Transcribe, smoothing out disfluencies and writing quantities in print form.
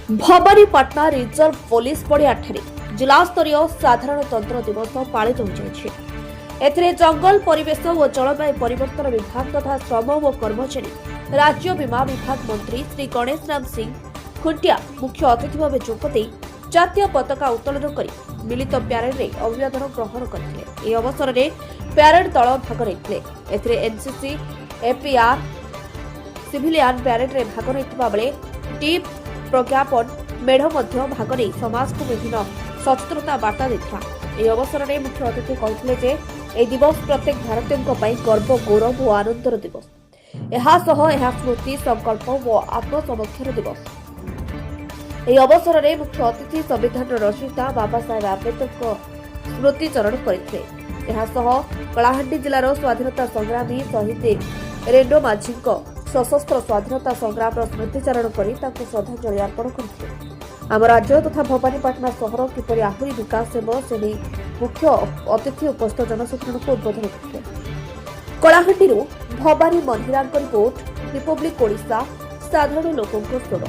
Bhawanipatna reserve police पड़ियाठारे जिला स्तरीय साधारणतंत्र दिवस पालित होଯାଇଛି। एथिरे जंगल परिवेश और जलवायु परिवर्तन विभाग तथा श्रम और कर्मचारी राज्य बीमा विभाग मंत्री श्री गणेश राम सिंह खुंटिया मुख्य अतिथि भाव जोगदे जातीय पताका उत्तोलन कर मिलित प्यारेड में अभिवादन ग्रहण करते। अवसर में प्यारेड दल भाग लेते। एनसीसी एपीआर सिविलियन प्यारेड में भाग नहीं बेले टीम प्रज्ञापन मेढ़ भाग नहीं समाज को विभिन्न सचेतनता बार्ता देता। यह अवसर में मुख्य अतिथि कहते यह दिवस प्रत्येक भारतीय गर्व गौरव और आनंदर दिवस। यह स्मृति संकल्प और आत्मसमक्षर दिवस। यह अवसर में मुख्य अतिथि संविधान रचयिता बाबा साहेब आंबेडकर स्मृति चरण करते। कलाहांडी जिलार स्वाधीनता संग्रामी शहीद रेणु माझी सशस्त्र स्वाधीनता संग्राम स्मृतिचारण कर श्रद्धांजलि अर्पण करते। आम राज्य तथा भवानीपाटना सहर किपरि आहुरी विकास हेब से मुख्य अतिथि उपस्थित जनसाधारण को उद्बोधन करते। कलाहांडी भवानी महिला रिपोर्ट रिपब्लिक ओडिशा साधारण लोकों स्वर।